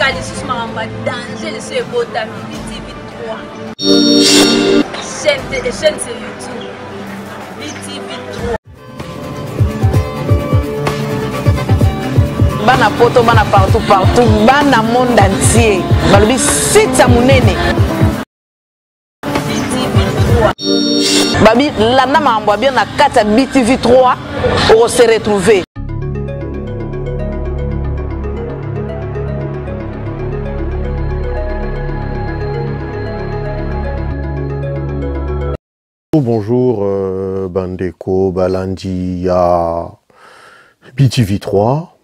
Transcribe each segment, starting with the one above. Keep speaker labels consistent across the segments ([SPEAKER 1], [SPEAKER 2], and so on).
[SPEAKER 1] Kalisus Mamba, danger de ce bota BTV 3. Chaîne sur YouTube. BTV 3.
[SPEAKER 2] Bana poto, bana partout, bana monde entier. Balobi site monene.
[SPEAKER 1] BTV 3.
[SPEAKER 2] Babi, landa mambo bien na kata BTV 3, on se retrouver.
[SPEAKER 3] Bonjour Bandeko, Balandi, à BTV 3.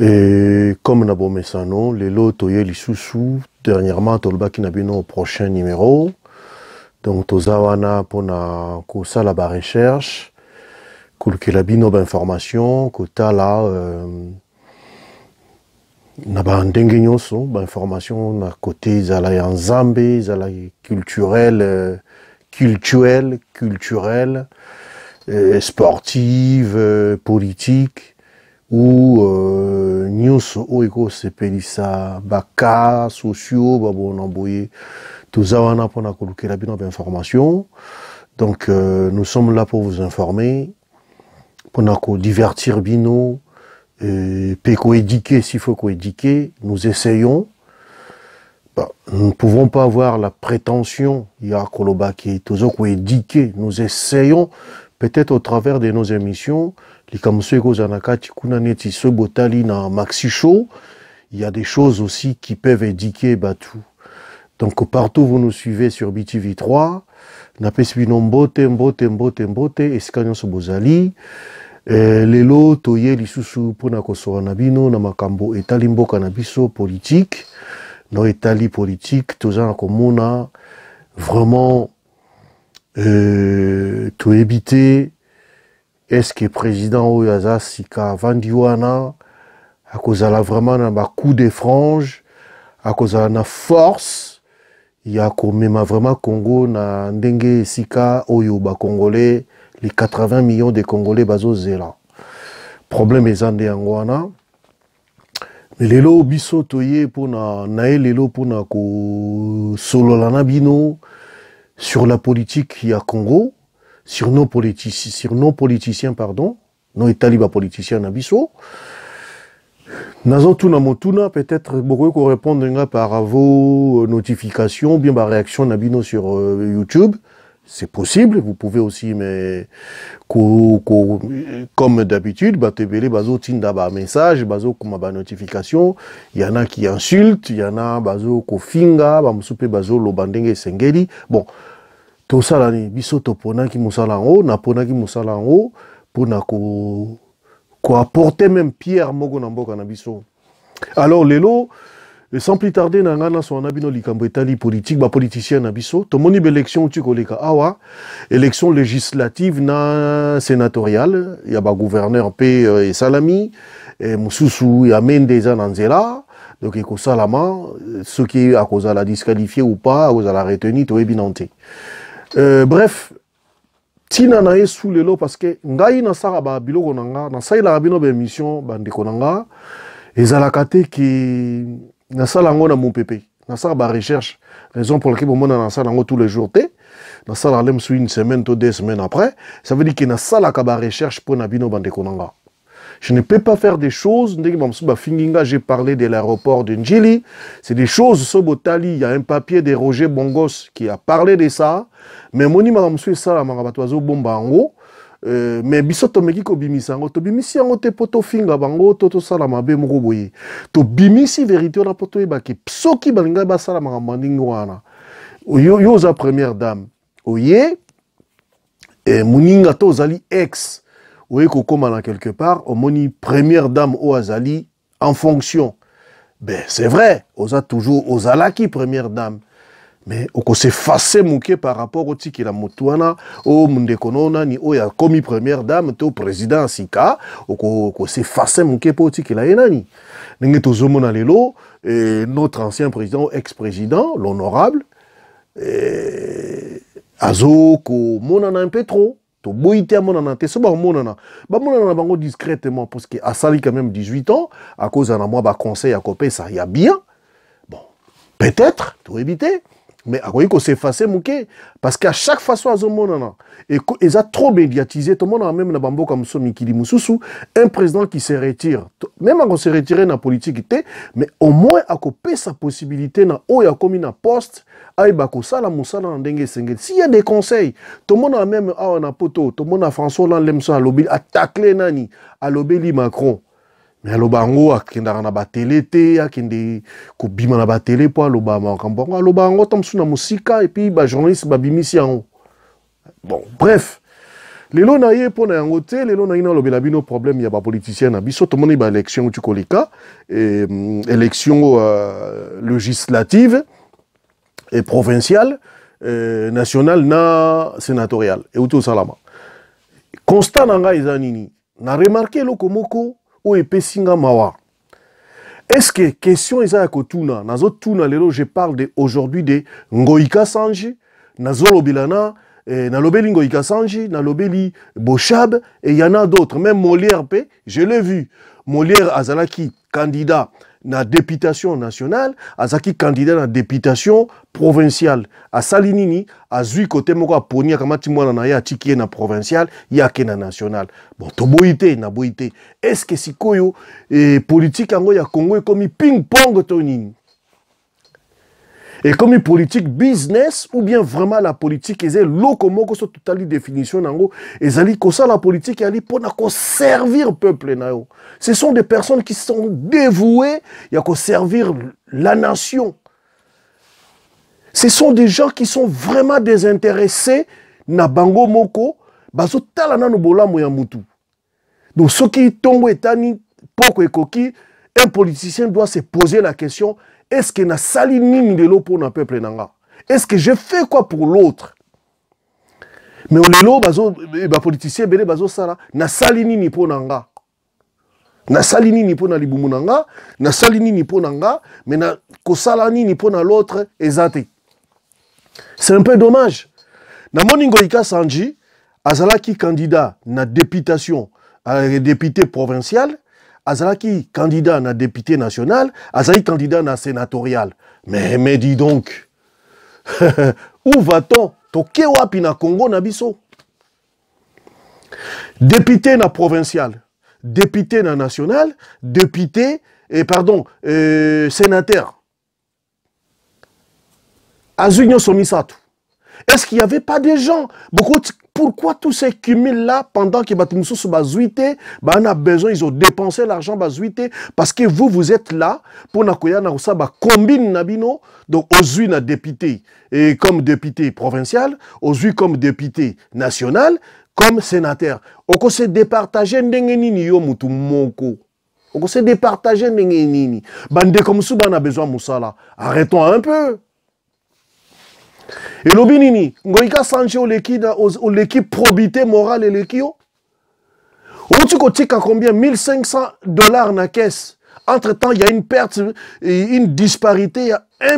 [SPEAKER 3] Et comme Nabo Messano, les lots toye lisusu, dernièrement, Tolbaki Nabino au prochain numéro. Donc, Tozawana pour na kosa la recherche, kulkelabino d'information, kota la naba ndenge nyoso, information na côté zala ya nzambe, zala culturel, sportive, politique, ou news oiko sepelisa baka sociaux babon envoyé tous awana pour na koluka bino d'information. Donc nous sommes là pour vous informer, pour na ko divertir bino, pe ko éduquer s'il faut ko éduquer. Nous essayons. Nous ne pouvons pas avoir la prétention, il y a Kolobaki, toujours éduquer. Nous essayons, peut-être au travers de nos émissions, les Kamsueko Zanakati, Kunaneti, Sobotali, na Maxi Show, il y a des choses aussi qui peuvent éduquer Batou. Donc partout vous nous suivez sur BTV 3, Napesbino Mbote, Escanyon Sobozali, Lelo, Toye, Lisusu, Punako Soranabino, Namakambo, Etalimbo Kanabiso, politique. Nos Italie politique, tout ça comme a vraiment tout éviter. Est-ce que président Oyaza Sika Vandiwana à cause de la vraiment un coup de frange, à cause de la force, il y a comme même vraiment Congo na ndenge Sika Oyoba Congolais, les 80 millions de Congolais bazo zela. Problème est en Angoana. Mais les lots biso toye pour na les lots pour na ko solo la nabino sur la politique il y a Congo, sur nos politiciens pardon, nos italiba politiciens nabiso. Nazo tuna motuna peut-être beaucoup ko répondre par vos notifications, bien ma réaction nabino sur YouTube. C'est possible, vous pouvez aussi, mais comme d'habitude, bazo tinda ba message, bazo comme ba notification, il y en a qui insultent, il y en a bazo ko finga, ba musupe bazo lobandenge sengeli. Bon, tout ça là ni biso topona ki musala en haut, na pona ki musala en haut pour na ko apporter même pierre mogo na mboka na biso. Alors lelo sans plus tarder, nangana son abino likambo etali politique, ba politicien nabiso. Tomoni élection tu koleka awa, élection législative na sénatoriale, ya ba gouverneur P et Salami, et mususu ya Mendeza Nanzela, donc eko salama, ce qui a cause à la disqualifier ou pas, à cause à la retenir, to ebinante. Bref, tina na sous le lot parce que ngai na sara ba biloko nanga, na saila bino ba émission bandeko nanga, ezalakate ki na sala ngo na mon pépé na sala ba recherche raison pour laquelle on na sala ngo tous les jours té na sala lem sur une semaine ou 2 semaines après ça veut dire que na sala ka ba recherche pour na bino bande konanga. Je ne peux pas faire des choses ndenge mamsu ba finginga. J'ai parlé de l'aéroport de Njili, c'est des choses sobotali. Il y a un papier de Roger Bongos qui a parlé de ça, mais moni mamsu sala mangabatozo bomba ngo. Mais bisoto meki ko bimisa ngo to bimisi ngo te poto finga bango to sala mabe moko boye to bimisi vérité na poto e baki soki balinga ba sala mandingo wana yo za première dame oye muninga to zali ex oye ko koma na quelque part au moni première dame o azali en fonction. Ben c'est vrai oza toujours ozalaki première dame. Mais on s'efface mouké par rapport au tiki la motuana au mundekonona ni o ya commis première dame to président sika on s'efface mouké pour tiki la enani n'enge tozomona lelo notre ancien président ex-président l'honorable azo ko monana un peu trop To boite à mon anante, c'est bon monana. Ba monana bango discrètement parce que a sali quand même 18 ans à cause d'un moi ba conseil à copé ça y a bien. Bon, peut-être to éviter. Mais à quoi il faut s'effacer mouké parce qu'à chaque façon à monana et ils a trop médiatisé tout le monde a même na bambo comme so Mikili Mususu un président qui se retire même quand se retirer na politique mais au moins à copé sa possibilité na o ya comme na poste aïba ko sala musala na ndenge sengel s'il y a des conseils tout le monde a même a na poto tout le monde a François Hollande lemso a lobby a tacler nani a lobby Macron. Mais alobango akendaka na ba télé te akende ko bima na ba télé po alobama kambongo alobango tamsu na musika et puis ba journaliste ba bimisi yango. Bon bref lelo na ye po na yango te lelo na ina lobela bino problème ya ba politicien na biso to moni ba élection tu kolika élection législative et provinciale nationale na sénatoriale et auto salama constat na nga ezanini na remarqué loko moko ou epesinga mawa. Est-ce que question isa kotuna nazo tuna lelo je parle de aujourd'hui de Ngoïka Sanji nazo lobilana na lobeli Ngoïka Sanji na lobeli Bochab et il y en a d'autres même Molière P je l'ai vu Molière azalaki candidat na députation nationale azaki candidat na députation provinciale a salinini azui côté moko aponia kamati mwana na ya tiki na provincial yake na national bon to boité na boité est-ce que sikoyo politique yango ya Congo comme ping pong to nini et comme politique business ou bien vraiment la politique est lokomoko so totali définition nango ezali ko ça la politique ali pona ko servir peuple na yo. Ce sont des personnes qui sont dévouées ya ko servir la nation. Ce sont des gens qui sont vraiment désintéressés na bango moko bazo tala na no bolamo ya mutu. Donc ce qui tombe etani poko ekoki un politicien doit se poser la question. Est-ce que na sali nini de l'eau pour na peuple nanga? Est-ce que je fais quoi pour l'autre? Mais on lelo bazo ba politicien belé bazo sala na sali nini pour nanga? Na sali nini pour na libumu nanga? Na sali nini pour nanga? Mais na kosala nini pour na l'autre ezate. C'est un peu dommage. Na Ngoïka Sanji azalaki candidat na députation député provincial. Azalaki candidat na député national, Azalaki candidat na sénatorial. Mais dis donc, où va-t-on? Toke wapi na Congo na biso? Député na provincial, député na national, député, sénateur. Azunyo Somisatu. Est-ce qu'il n'y avait pas des gens? Pourquoi tous ces cumuls-là, pendant que Batumoussou se bazuité, on a besoin, ils ont dépensé l'argent bazuité, parce que vous êtes là, pour nakoya na usa ba combine nabino, donc aux na député, et comme député provincial, aux comme député national, comme sénateur. On se départager ndengenini yo mutu moko. On se départager ndengenini. Bande comme sou on a besoin moussala. Arrêtons un peu. Et l'obinini, Ngoïka Sanji au l'équipe probité morale et l'équio. Où tu cotiques à combien? $1 500 na caisse. Entre-temps, il y a une perte, une disparité, il y a 1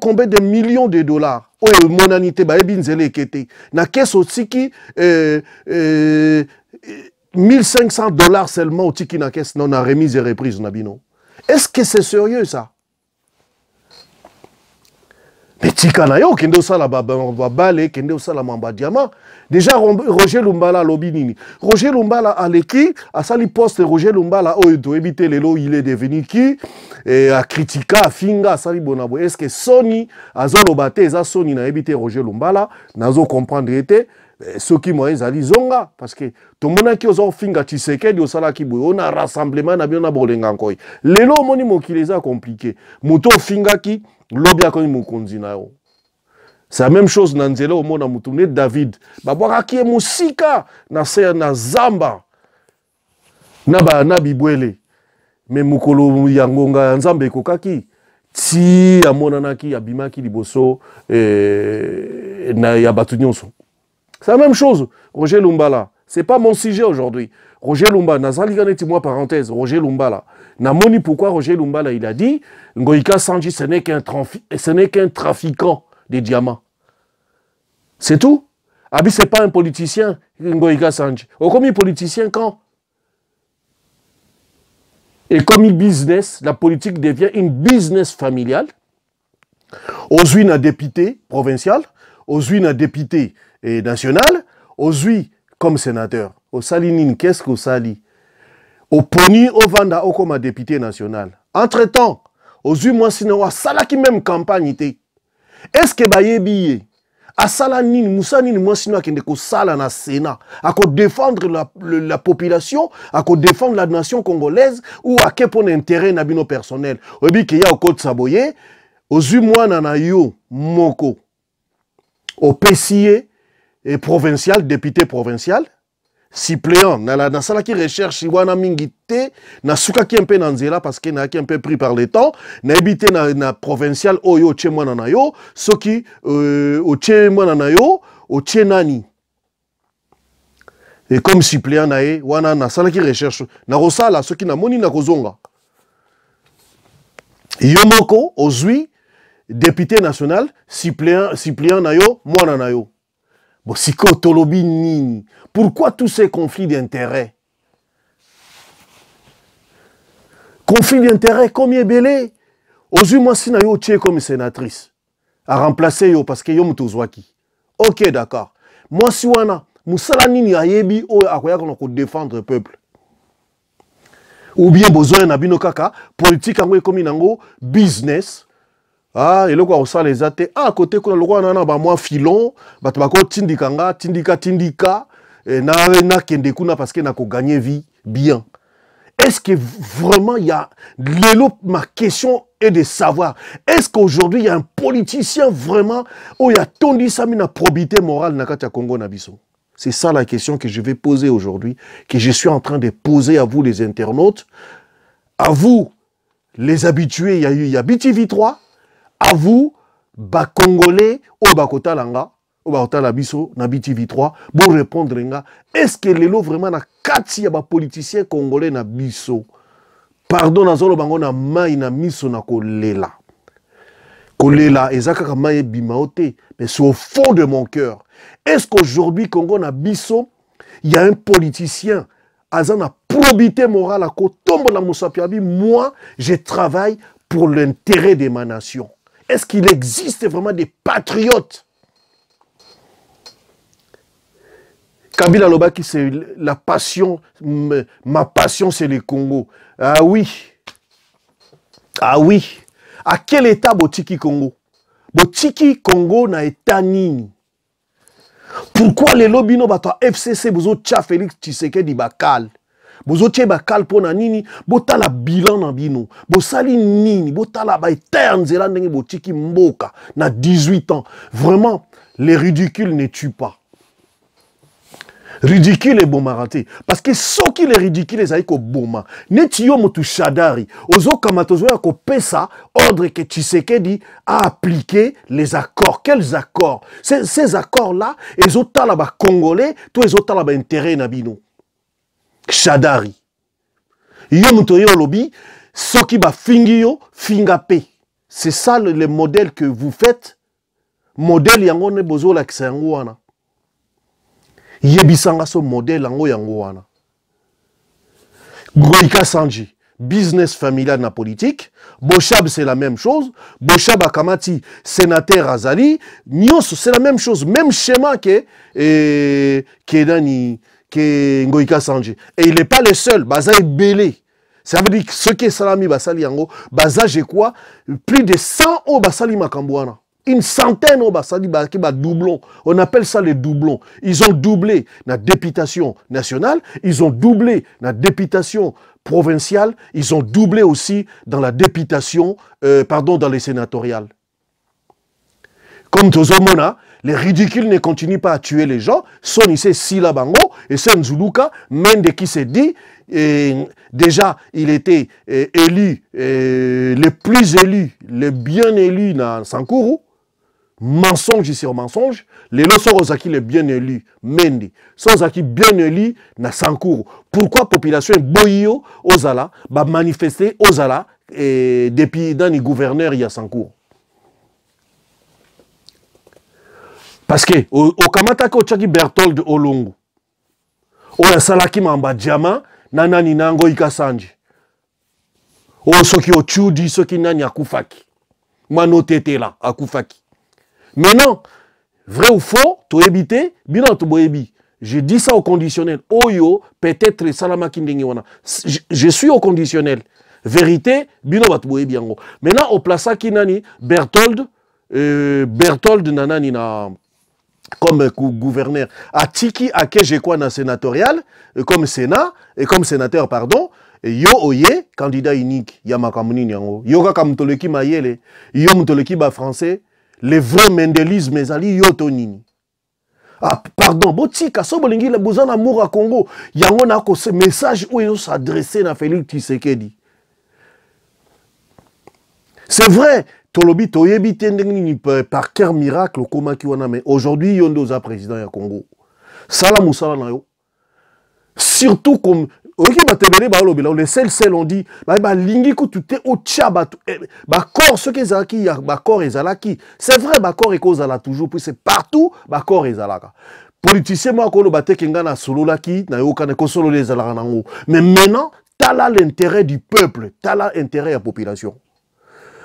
[SPEAKER 3] combien de millions de dollars. Oh, mon anité, bah, ebinzele kete. Na caisse au tiki, $1 500 seulement au tiki na caisse. Non, na remise et reprise, nabino. Est-ce que c'est sérieux, ça? Mais Tikanayo, kende osala babale, kende osala mamba diamant. Déjà, Roger Lumbala lobinini. Roger Lumbala a l'équipe, a sali poste Roger Lumbala, oh, il doit éviter les lots, il est devenu qui? Et a critiqué, a finga, a sali bonabo. Est-ce que Sony, a zolobate, eza Sony na évité Roger Lumbala, nazo comprendre été, ceux qui m'ont zali zonga, parce que tout le monde qui a finga Tshisekedi au sala ki on a rassemblement, na bien na bolengankoi. Les lots, monimo qui les a compliqués. Muto finga ki, lobia koni mukonzi na yo. C'est la même chose dans Nzela au monde à Moutoune David. Babouara qui est musika na zamba na bibwele. Mais mukolo yangonga nzambe kokaki ti amonanaki abimaki liboso na ya batunyonso. C'est la même chose. Roger Lumbala, c'est pas mon sujet aujourd'hui. Roger Lumbala, nazaliganeti moi parenthèse, Roger Lumbala. Namoni pourquoi Roger Lumbala il a dit Ngoïka Sanji ce n'est qu'un trafiquant des diamants. C'est tout. Abi, c'est pas un politicien, Ngoïka Sanji. Ou comme il est politicien quand? Et comme il business, la politique devient une business familiale. Aujourd'hui, un député provincial, aujourd'hui, un député national, aujourd'hui, comme sénateur. Au Salinine, qu'est-ce qu'au Sali? Au Poni, au Vanda, au comme député national. Entre-temps, aujourd'hui, moi, sinon, ça là qui même campagne était. Est-ce que Baye Biye, à Salanine, Moussa Nini, moi, sinon, qui est sala na Sénat, à défendre la population, à défendre la nation congolaise, ou à quel point intérêt n'a bino personnel. Au bi qu'il y a au Côte Saboye, aujourd'hui, moi, nana yo, moko, au PCA, et provincial, député provincial, suppléant, na sala qui recherche wana mingite, na souka qui un peu nanzela parce que na qui un peu pris par le temps, na habité na provincial oyo tche mwana na yo, soki o tche mwana na yo, o tche nani. Et comme suppléant na e, wana na sala qui recherche, na rosala soki na moni na kozonga. Yo moko, ozui, député national, suppléant na yo, mwana na yo. Bon, siko tolobi nini. Pourquoi tous ces conflits d'intérêts? Conflit d'intérêts, comme il est belé. Aujourd'hui, moi, si je suis comme sénatrice, à remplacer yo parce que yo mutozwaki. Ok, d'accord. Moi, si wana, musala nini ayebi o akoya kono défendre le peuple. Ou bien besoin na bino kaka, politique ango comme inango, business. Ah, et le quoi ça les athées. Ah, à côté, quand le roi nana ba moi filon, batbako tindikanga, tindika, et na kendekuna parce que n'a gagné vie bien. Est-ce que vraiment il y a ma question est de savoir, est-ce qu'aujourd'hui il y a un politicien vraiment où il y a tondi ça mina probité morale na kati ya Congo na biso? C'est ça la question que je vais poser aujourd'hui, que je suis en train de poser à vous les internautes, à vous les habitués, il y a BTV3. À vous, ba Congolais, au Bakota Langa, au Bakota Labiso, na BTV3, pour répondre, est-ce que les lots vraiment na kati ya ba politicien congolais na biso? Pardon, na zolo bango na mai na miso na kolela. Kolela, ezaka mai bimaote, mais c'est au fond de mon cœur. Est-ce qu'aujourd'hui, Congo na biso, il y a un politicien, azan a probité morale à kotombo la Moussapiabi, moi, je travaille pour l'intérêt de ma nation. Est-ce qu'il existe vraiment des patriotes? Kabila Lobaki, c'est la passion, ma passion c'est le Congo. Ah oui. Ah oui. À quel état Botiki Congo? Botiki Congo na état nini? Pourquoi les lobbies no bato FCC bozo tcha Félix Tshisekedi bakal? Bozo tche bakal pona nini? Botala bilan na bino. Bosali nini? Botala ba eternzela ndenge botiki mboka na 18 ans. Vraiment, les ridicules ne tuent pas. Ridicule et boma raté. Parce que ceux qui les ridicules, les aïko boma. Netio motu shadari. Ozo kamatozo yako pesa, ordre que Tshisekedi a appliqué les accords. Quels accords? Ces accords-là, ils ont tala ba congolais, tous ils ont tala ba intérêt nabino. Shadari. Yo mutoyo lobby, ceux qui ba fingio, fingape. C'est ça le modèle que vous faites. Modèle yangone bozo la ksanguana. Yebisanga so modèle yango wana. Ngoïka Sanji, business familial na politique. Bochab c'est la même chose. Bochab Akamati, sénateur Azali. Nyos c'est la même chose. Même schéma que Ngoïka Sanji. Et il n'est pas le seul. Baza est belé. Ça veut dire que ce qui est salami basali yango, baza j'ai quoi? Plus de 100 au basali makambouana. Une centaine au basali qui va doublon. On appelle ça les doublons. Ils ont doublé la députation nationale, ils ont doublé la députation provinciale, ils ont doublé aussi dans la députation, dans les sénatoriales. Comme Tozomona, les ridicules ne continuent pas à tuer les gens. Son ici Sila Bango et Sen Zuluka, Mende qui s'est dit, déjà il était élu, le plus élu, le bien élu dans Sankuru. Mensonge sur mensonge, les lots sont les bien élus, Mendy, sont bien élus na Sankuru. Pourquoi la population est boyo Ozala, va manifester Ozala et depuis dans les gouverneurs il y a Sankuru. parce que au kamata ko chaki Berthold Olongo oya salaki mamba diamant nanani nango ikasanji o soki o chudi soki nani akufaki mano tete là akufaki. Maintenant vrai ou faux to ebité bino to boyebi. Je dis ça au conditionnel. Oyo peut-être salama kindenge wana. Je suis au conditionnel. Vérité bino bat boyebi yango. Maintenant au plaça ki nani Berthold nanani na comme gouverneur à Tiki Ake je crois na sénatorial comme sénat et comme sénateur pardon yo oye candidat unique ya makamuni yango yo ka mtoleki mayele yo mtoleki ba français les vrais mendelisme ezali yo tonini ah pardon botika so bolingi le besoin d'amour à Congo yango na ko ce message où yo s'adresser na Félix Tshisekedi. C'est vrai Tolobi toyebi tendengni par cœur miracle comment ki wana mais aujourd'hui yondo za président ya Congo. Sala musala na yo. Surtout comme oki batebele ba lobela les sel on dit ba lingi ko tuté au tchaba ba corps ce que ezalaki ya ba corps ezalaki. C'est vrai ba corps ekozala toujours puis c'est partout ba corps ezalaka. Politicien moi ko lo batekenga na solo laki na yo kana ko solo les ezalaka nango. Mais maintenant t'as l'intérêt du peuple, t'as l'intérêt de la population.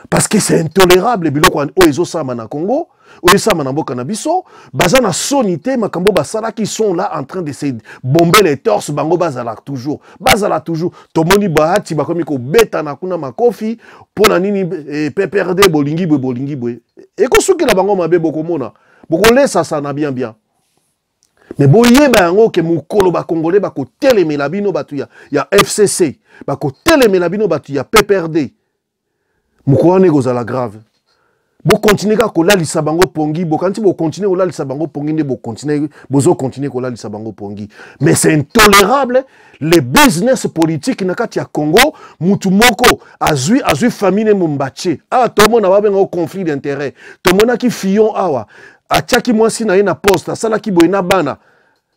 [SPEAKER 3] Parce que c'est intolérable les biloko o ezo sama na Congo, o sama na mboka na biso, bazana sonité makambo basala qui sont là en train de se bomber les torses bango bazala toujours. Tomoni bahati bakomi ko beta na kuna makofi pona nini PPRD bolingi boye. Et ko suki la bango mabe boko mona. Boko laisse ça na bien. Mais boye bango ke mukolo ba congolais ba ko telemela bino batu ya FCC, ba ko telemela bino batu ya PPRD. Mukwane gozala grave. Bo continuer ka kola lisabango pongi, bo kanti bo continuer kola lisabango pongi ne bo continuer kola lisabango pongi. Mais c'est intolérable les business politiques na kati ya Congo, mutu moko azui famille mumbache. Ah tomo na ba benga conflit d'intérêt. Tomo na ki fiyon awa, atiaki mwasi na ye na poste, asala ki boyena bana.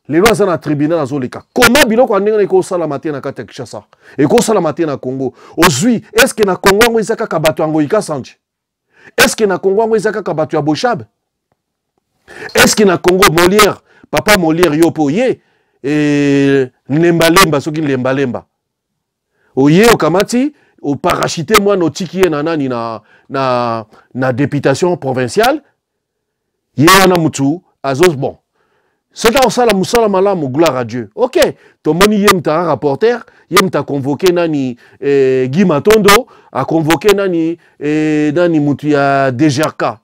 [SPEAKER 3] Les lois sont dans le tribunal à Zoleka. Comment biloko ndenge ko sala matin na kati ya Kinshasa? Et ko sala matin na Congo. Aujourd'hui, est-ce que na Congo ngo izaka kabatu yango ikasanji? Est-ce que na Congo ngo izaka kabatu ya Boshab? Est-ce que na Congo Molière, papa Molière yopo ye et Lembalemba soki Lembalemba. Oye okamati o parachité moi no tiki na nani na députation provinciale. Ye wana mutu azos bon. C'est dans ça la moussala malamu, gloire à Dieu. Ok, ton moni yem ta rapporteur, yem ta convoqué nani Guy Matondo, a convoqué nani mutu ya Dejerka,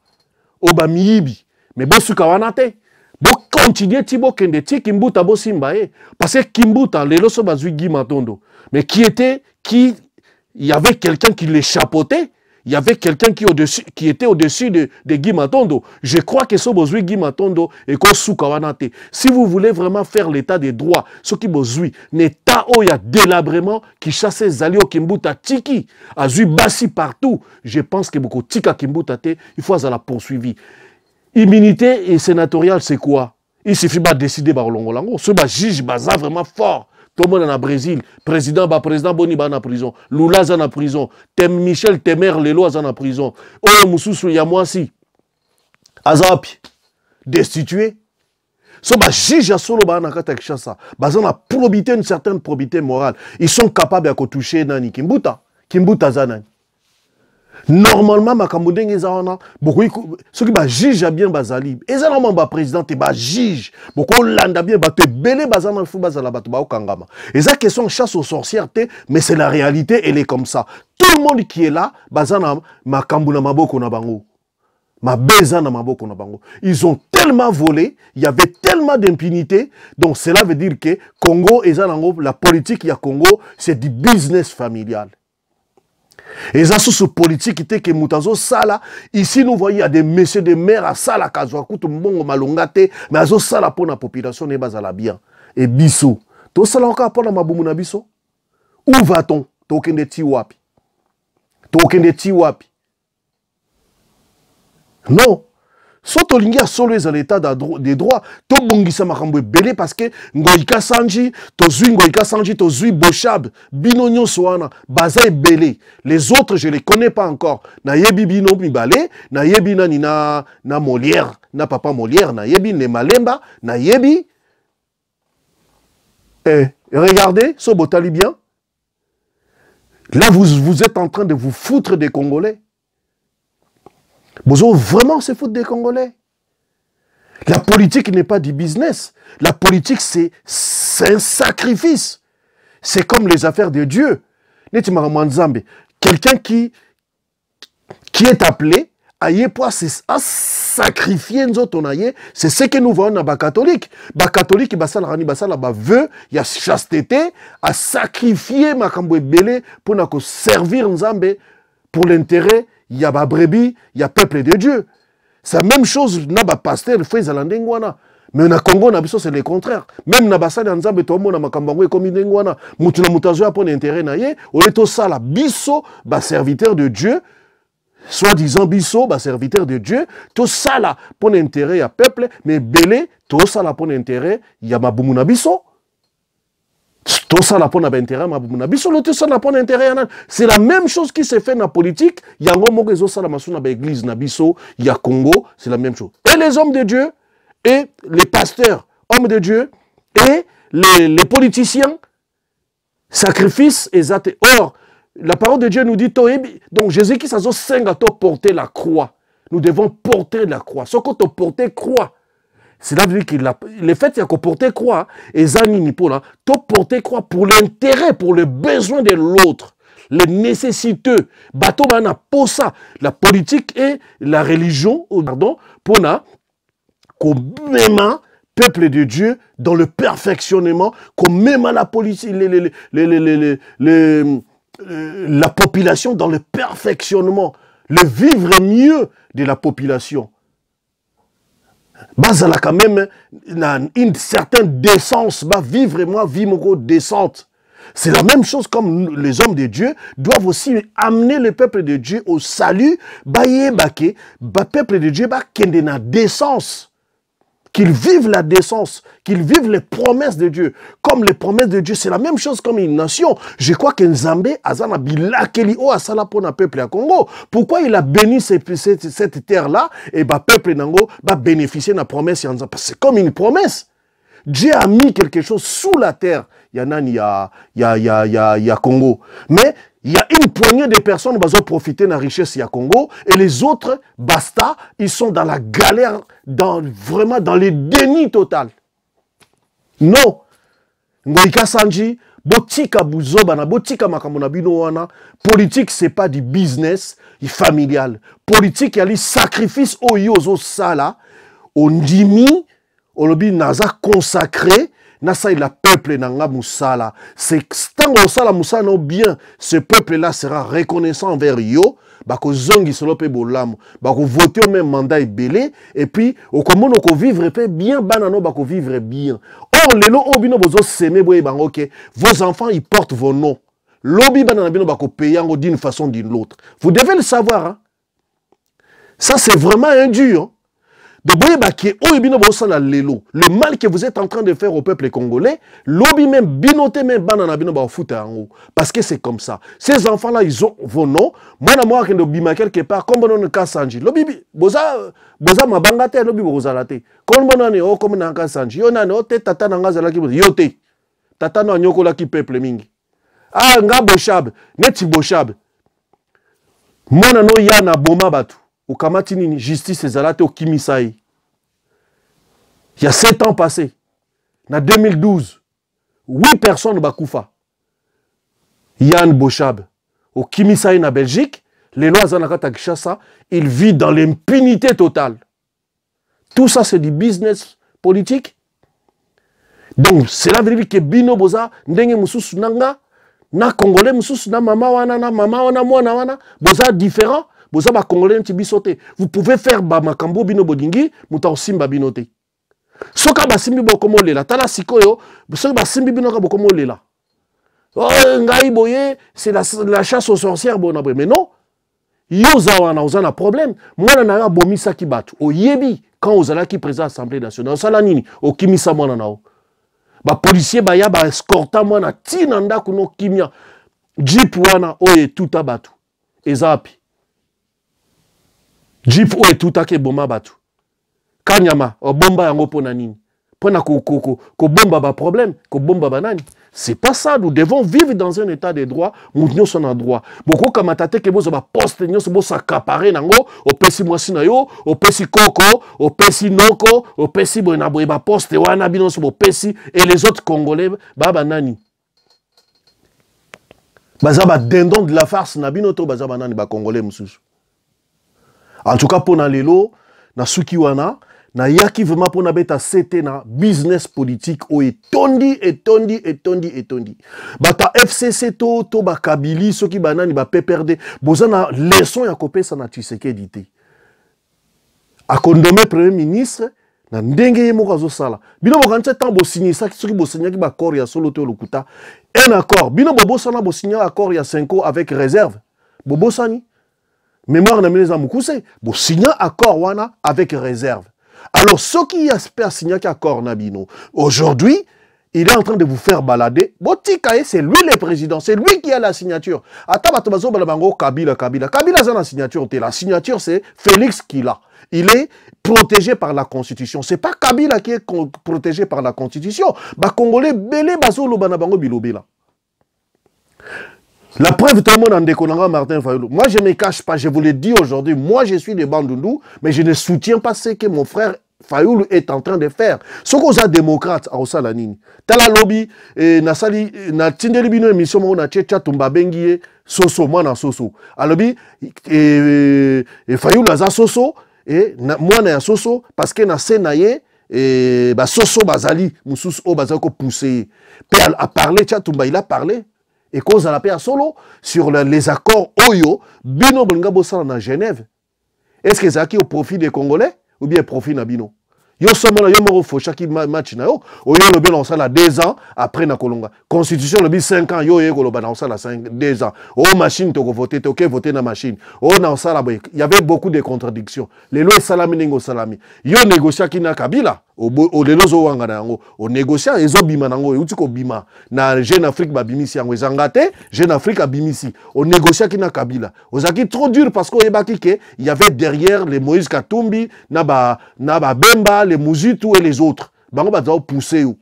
[SPEAKER 3] Oba miyibi. Mais bon suka wanate, bon continuer tibo kende ti Kimbuta bo simbae, parce que Kimbuta les loso bazui Guy Matondo. Mais qui il y avait quelqu'un qui les chapeautait. Il y avait quelqu'un qui était au-dessus de Guy Matondo. Je crois que ce besoin Guy Matondo et Kosukawanate. Si vous voulez vraiment faire l'état des droits, ce qui besoin, l'état où il y a délabrement qui chasse Zalio Kimbuta Tiki, Azui Bassi partout. Je pense que beaucoup Tika Kimbuta te, il faut la poursuivre. Immunité et sénatoriale, c'est quoi? Il suffit pas de décider par Longolango. Ce juge baza vraiment fort. Tout le monde en Brésil, président Boni ba en prison, Lula en prison, Michel Temer Lelo en prison, Oyo Mususu Yamwasi, Azapi, destitué. So ba juge solo ba na kata Kinshasa, bazan la probité, une certaine probité morale. Ils sont capables de toucher nani Kimbuta zanani. Normalement makambo ndenge ezana beaucoup ceux qui ba juge bien bazali ezana ba président te ba juge beaucoup landa bien ba te belé bazana fu bazala ba to ba okangama eza question chasse aux sorcières te mais c'est la réalité elle est comme ça tout le monde qui est là bazana makambo na maboko na bango ma beza na maboko na bango ils ont tellement volé il y avait tellement d'impunité donc cela veut dire que Congo ezana la politique ya Congo c'est du business familial. Et ça, sous politique, que Moutazo Sala, ici nous voyons, il y a des messieurs de maire à Sala, Kazoakou, tout le monde malongate, mais à Sala pour la population, n'est pas à la bien. Et Bissou, tout ça encore pour la Maboumuna Bissou. Où va-t-on? Token de Tiwapi. Token de Tiwapi. Non. Soto lingi a solo à l'état des droits. To bongisa makambo belé parce que ngoika sanji, to zui ngoika sanji, to zui boshab, binonyo soana, baza belé. Les autres je les connais pas encore. Na yebi bino mibale, na yebi na nina na Molière, na papa Molière, na yebi ne malemba, na yebi. Regardez, ce botali bien. Là vous êtes en train de vous foutre des Congolais. Vous vraiment se foutre des Congolais. La politique n'est pas du business. La politique, c'est un sacrifice. C'est comme les affaires de Dieu. Quelqu'un qui est appelé à sacrifier c'est ce que nous voyons dans les catholiques. Les catholiques, veut, il y a chasteté, à sacrifier pour servir Nzambe pour l'intérêt. Il y a des brebis, il y a peuple de Dieu. C'est la même chose, na ba pasteur fait zalandengwana. Mais na Congo na biso c'est le contraire. Même na basali nzambe to mona makambango comme ndengwana, mutu na mutazo ya pona intérêt na ye, oleto sala biso ba serviteur de Dieu, soi-disant biso ba serviteur de Dieu, to sala pona intérêt ya peuple, mais belé to sala pona intérêt ya mabumu na biso. C'est la même chose qui se fait dans la politique. Il y a l'église, il y a Congo, c'est la même chose. Et les hommes de Dieu, et les pasteurs, hommes de Dieu, et les politiciens, sacrifice exact. Or, la parole de Dieu nous dit, donc Jésus-Christ a porté la croix. Nous devons porter la croix. Ce qu'on porter croix. C'est là que le fait qu'il y a porter croix, et Zanini pour là, porter croix pour l'intérêt, pour le besoin de l'autre, les nécessiteux. Bateau mana pour ça, la politique et la religion, pardon, pour na, qu'on même peuple de Dieu dans le perfectionnement, qu'on même la politique, la population dans le perfectionnement, le vivre mieux de la population. Bas, quand même une certaine décence, bah vivre moi vivre décente. C'est la même chose comme les hommes de Dieu doivent aussi amener le peuple de Dieu au salut. Bah peuple de Dieu bah qu'il y ait une décence, qu'ils vivent la décence, qu'ils vivent les promesses de Dieu. Comme les promesses de Dieu, c'est la même chose comme une nation. Je crois que Nzambe azana bilakeli o asala pona peuple à Congo. Pourquoi il a béni cette terre-là et bah peuple nango va bénéficier de la promesse. C'est comme une promesse. Dieu a mis quelque chose sous la terre. Il y a Congo. Mais il y a une poignée de personnes qui vont profiter de la richesse du Congo et les autres, basta, ils sont dans la galère, vraiment dans le déni total. Non. Ngoika Sanji, botika buzobana, botika makamona bino wana, politique c'est pas du business familial. Politique il y a les sacrifices au yozo sala, on dimi, on lobi naza consacré. Nasa il a peuple nanga musala. C'est tant on sala musala no bien, ce peuple là sera reconnaissant envers yo. Bako zongi solope bolamu. Bako voter même mandat belé et puis au comment on vivre bien banano bako vivre bien. Or les lots obino bozo semer boye bango ok. Vos enfants ils portent vos noms. Lobi banana bino bako payer d'une façon d'une autre. Vous devez le savoir hein. Ça c'est vraiment indur. Hein? Le mal que vous êtes en train de faire au peuple congolais, l'obi même binoté même banana bino foot en haut. Parce que c'est comme ça. Ces enfants-là, ils ont vos noms. Moi, moi, quand bima quelque part, comme on a Sanji. Lobi, boza ma bangate, lobi boza late. Comme on a comme on a Sanji. Yo na no te tata nanga zala ki yote. Tata no nyoko la ki peuple mingi. Ah nga boshab, neti boshab. Mona no ya na boma batu. Au Kamatini, justice ezalate au Kimisai. Il y a 7 ans passés. En 2012, 8 personnes bakoufa. Yann Bochab. Au Kimisai na Belgique, les lois Zanakata Kishasa, il vit dans l'impunité totale. Tout ça, c'est du business politique. Donc, c'est la vérité que Bino Boza, Ndenge Moussous Nanga, na Congolais Moussous, na mama wana, mwana wana, Boza différent. Vous pouvez faire makambo bino bodingi, muta simba binote. Soka basimbi bokomo lela, tala sikoyo, soka basimbi bino ka bokomo lela. Oh ngai boye, c'est la chasse aux sorcières bonabre. Mais non, Yozawana, on a un problème. Moi, on a un bomisa qui bat. Au Yebi, quand on a qui présent à l'Assemblée nationale, on a nini, au Kimisa Mwananao. Ba policier, ba ya, ba escorta mwana, tinanda kuno kimia. Jeep wana, oye, tout a batu. Ezapi. Jeep oye, tout a ke bomba batu. Kanyama, o bomba yango pona nini. Pona ko bomba ba problème, ko bomba ba nani. C'est pas ça, nous devons vivre dans un état de droit, nous sommes en droit. Beaucoup comme atate ke bozo ba poste nyo se bo s'accaparer nango, au pesi mwasi na yo, au pesi koko, au pesi noko, au pesi bona boye ba poste wana bino se bo pesi et les autres congolais ba nani. Baza ba dindon de la farce na bino to baza ba nani ba congolais mususu. En tout cas pour na lelo na suki wana na yaki vraiment pour na beta c'était na business politique o etondi. Bata FCC to ba Kabili soki banani ba PPRD boza na leçon ya kopesa na Tshisekedi te. A kondomé premier ministre na ndenge ye moko azosala. Bino bokanisa tant bo signer ça soki bo signer ki ba accord ya solo to lokuta. Un accord. Bino bobo sana bo signer accord ya 5 ans avec réserve. Bobo sani. Mémoire na mineza mukuse bo signer accord wana avec réserve. Alors, ce qui espère signer accord Nabino, aujourd'hui, il est en train de vous faire balader. Botikaye, c'est lui le président, c'est lui qui a la signature. Attabatobazo balabango Kabila. Kabila c'est la signature. La signature, c'est Félix qui l'a. Il est protégé par la Constitution. C'est pas Kabila qui est protégé par la Constitution. Ba Congolais, belé bazo lo banabango bilobela. La preuve, tout le monde en déconnant Martin Fayulu. Moi, je ne me cache pas, je vous le dis aujourd'hui, moi, je suis de Bandundu, mais je ne soutiens pas ce que mon frère Fayulu est en train de faire. Ce qu'on a démocrate à Osalanini. Tala lobby, Nasali, na tindeli bino émission, on a tchétcha tumba bengie, soso, moi na soso. Alobi, Fayulu a soso, et moi na soso, parce que na senaye, et soso bazali, moussous o bazako poussé. Puis à parler, tcha tumba, il a parlé. Et cause à la paix à solo sur les accords Oyo, Bino Bolga Bossala à Genève. Est-ce que c'est acquis au profit des Congolais ou bien au profit de Bino? Yo sommes là, yo moro fo chaque match na yo. Oyo le bien on sala 2 ans après na Kolonga. Constitution le bi 5 ans yo ko lo ba na on sala 2 ans. Oh machine to voter to voter na machine. Oh na on sala boy. Il y avait beaucoup de contradictions. Les lois salami ningo salami. Yo négocier ki na Kabila. O lelozo wanga na yango. O négocier ezo bima nango uti ko bima. Na Jeune Afrique ba bimisi yango ezangate, Jeune Afrique a bimisi. O négocier ki na Kabila. Ozaki trop dur parce que yebaki ke il y avait derrière les Moïse Katumbi na ba Bemba les Mouzitu et les autres. Bango ba pousser ou.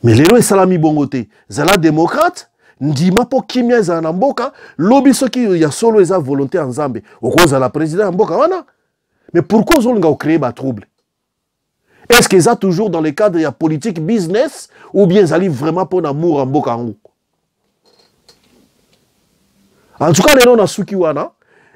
[SPEAKER 3] Mais les lois salami bongote. Zala démocrate, ndima po kimia za na mboka, lobby soki ya solo eza volonté en Zambie. Okoza la président mboka wana. Mais pourquoi on a créé ba trouble? Est-ce qu'ils sont toujours dans le cadre de la politique business ou bien ils arrivent vraiment pour l'amour en mboka ngo? En tout cas, les noms Suki wana,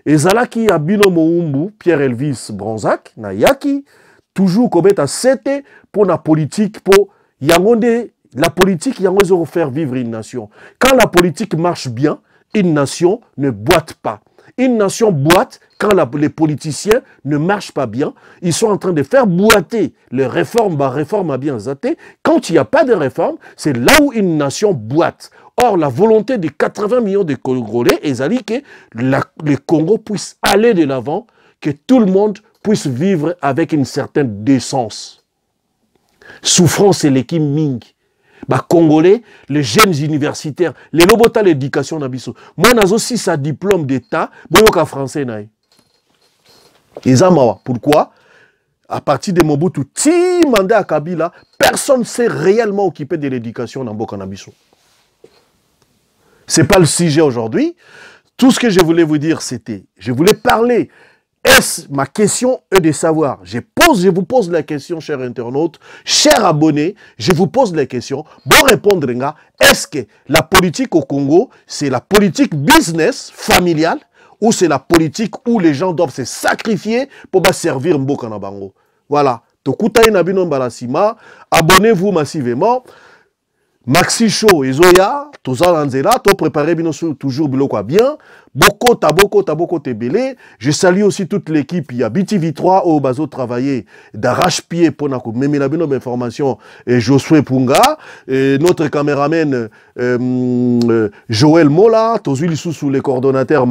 [SPEAKER 3] ezalaki ya bino moumbu Pierre Elvis Bronzac na yaki toujours comme à 7 pour la politique pour yangonde la politique yango faire vivre une nation. Quand la politique marche bien, une nation ne boite pas. Une nation boite quand les politiciens ne marchent pas bien. Ils sont en train de faire boiter les réformes. Réforme a bien zaté. Quand il n'y a pas de réforme, c'est là où une nation boite. Or, la volonté de 80 millions de Congolais est que le Congo puisse aller de l'avant, que tout le monde puisse vivre avec une certaine décence. Souffrance et l'équipe Ming. Congolais, les jeunes universitaires, les lobota l'éducation nabiso. Moi, j'ai aussi sa diplôme d'état, boyoka français naï. Pourquoi? À partir de Mobutu, ti mandat à Kabila, personne ne s'est réellement occupé de l'éducation dans Boka Nabiso. Ce n'est pas le sujet aujourd'hui. Tout ce que je voulais vous dire, c'était, je voulais parler. Ma question est de savoir. Je vous pose la question, chers internautes, chers abonnés, je vous pose la question. Bon répondre, est-ce que la politique au Congo, c'est la politique business, familiale, ou c'est la politique où les gens doivent se sacrifier pour servir Mboka na bango? Voilà. Abonnez-vous massivement. Maxi Show ezoya toza lanzela to préparer bino toujours biloko bien boko tebele. Je salue aussi toute l'équipe, il y a BTV3 au bazo travailler d'arrache-pied pour na ko memela bino information et Josué Punga et notre caméraman Joël Mola tozui sous les coordonnateurs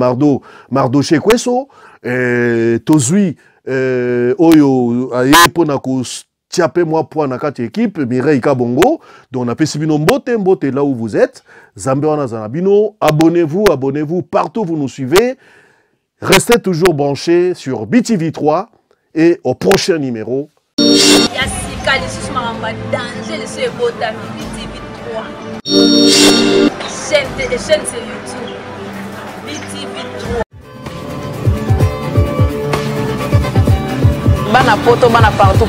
[SPEAKER 3] Mardoché Kweso et tozui oyo aye pour na ko tiapé moi pour na kati équipe Mireille Kabongo donc on a fait bino mbote là où vous êtes Zambe wana zanabino abonnez-vous partout vous nous suivez, restez toujours branchés sur BTV3 et au prochain numéro.
[SPEAKER 1] Chaîne sur YouTube BTV3.
[SPEAKER 2] Bana poto bana partout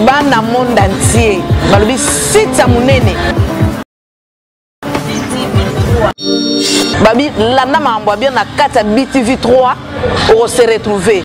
[SPEAKER 2] bana monde entier balobi sita munene
[SPEAKER 1] BTV3
[SPEAKER 2] babi landa mambo bien na kata BTV3 on se retrouver